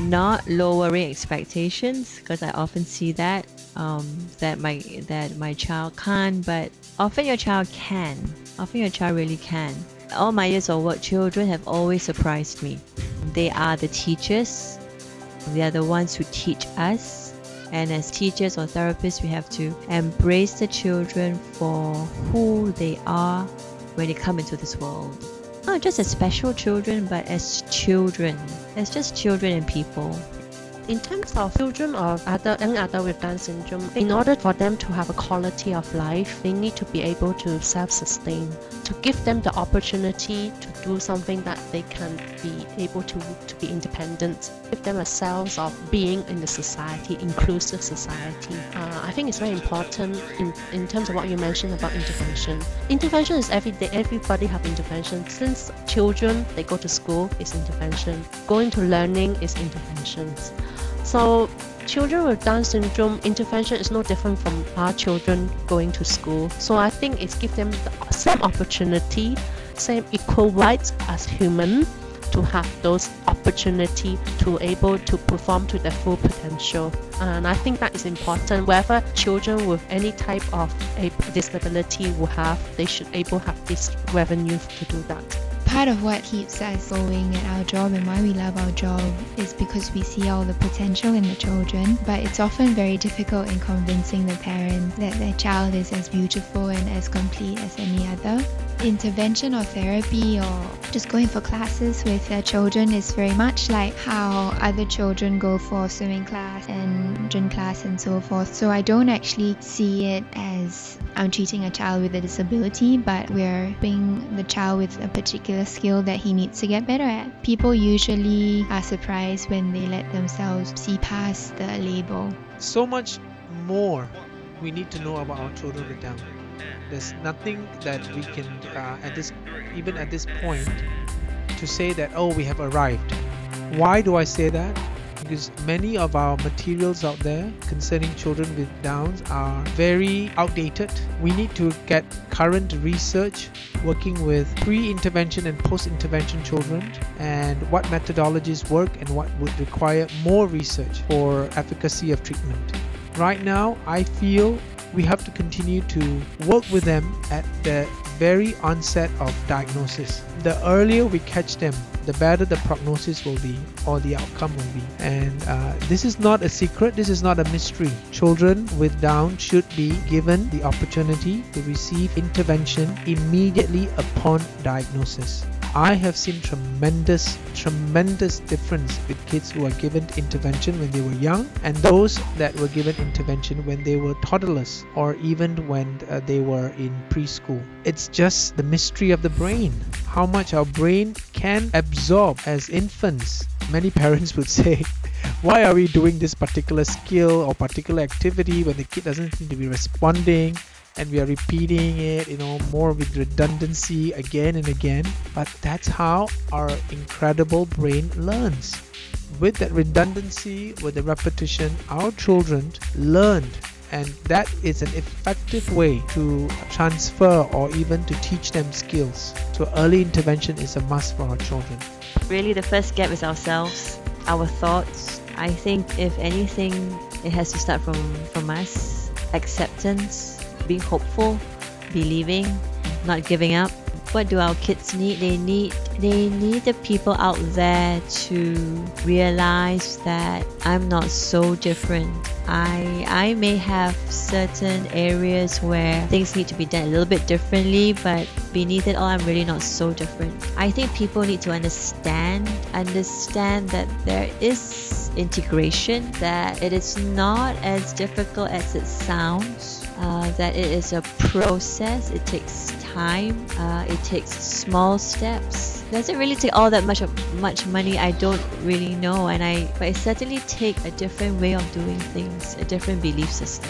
not lowering expectations, because I often see that that my child can't, but often your child can. Often your child really can. All my years of work, children have always surprised me. They are the teachers. They are the ones who teach us. And as teachers or therapists, we have to embrace the children for who they are when they come into this world. Not just as special children, but as children. As just children and people. In terms of children or young adults with Down syndrome, in order for them to have a quality of life, they need to be able to self-sustain, to give them the opportunity to do something that they can be able to be independent, give them a sense of being in the society, inclusive society. I think it's very important in terms of what you mentioned about intervention. Intervention is every day. Everybody have intervention. Since children, they go to school, it's intervention. Going to learning is interventions. So children with Down syndrome, intervention is no different from our children going to school. So I think it's give them the same opportunity, same equal rights as human, to have those opportunity to able to perform to their full potential. And I think that is important. Whether children with any type of a disability will have, they should able have this revenue to do that. Part of what keeps us going at our job and why we love our job is because we see all the potential in the children, but it's often very difficult in convincing the parent that their child is as beautiful and as complete as any other. Intervention or therapy or just going for classes with their children is very much like how other children go for swimming class and gym class and so forth. So I don't actually see it as I'm treating a child with a disability, but we're helping the child with a particular skill that he needs to get better at. People usually are surprised when they let themselves see past the label. So much more we need to know about our children with Down. There's nothing that we can, even at this point, to say that, oh, we have arrived. Why do I say that? Because many of our materials out there concerning children with Downs are very outdated. We need to get current research working with pre-intervention and post-intervention children, and what methodologies work and what would require more research for efficacy of treatment. Right now, I feel we have to continue to work with them at the very onset of diagnosis. The earlier we catch them, the better the prognosis will be, or the outcome will be. And this is not a secret, this is not a mystery. Children with Down should be given the opportunity to receive intervention immediately upon diagnosis. I have seen tremendous difference with kids who are given intervention when they were young and those that were given intervention when they were toddlers or even when they were in preschool. It's just the mystery of the brain, how much our brain can absorb as infants. Many parents would say, why are we doing this particular skill or particular activity when the kid doesn't seem to be responding? And we are repeating it, more with redundancy again and again. But that's how our incredible brain learns. With that redundancy, with the repetition, our children learned. And that is an effective way to transfer or even to teach them skills. So early intervention is a must for our children. Really, the first step is ourselves, our thoughts. I think if anything, it has to start from us. Acceptance. Being hopeful, believing, not giving up. What do our kids need? They need the people out there to realize that I'm not so different. I may have certain areas where things need to be done a little bit differently, but beneath it all, I'm really not so different. I think people need to understand that there is integration, that it is not as difficult as it sounds. That it is a process, it takes time, it takes small steps. Does it really take all that much money? I don't really know, but it certainly takes a different way of doing things, a different belief system.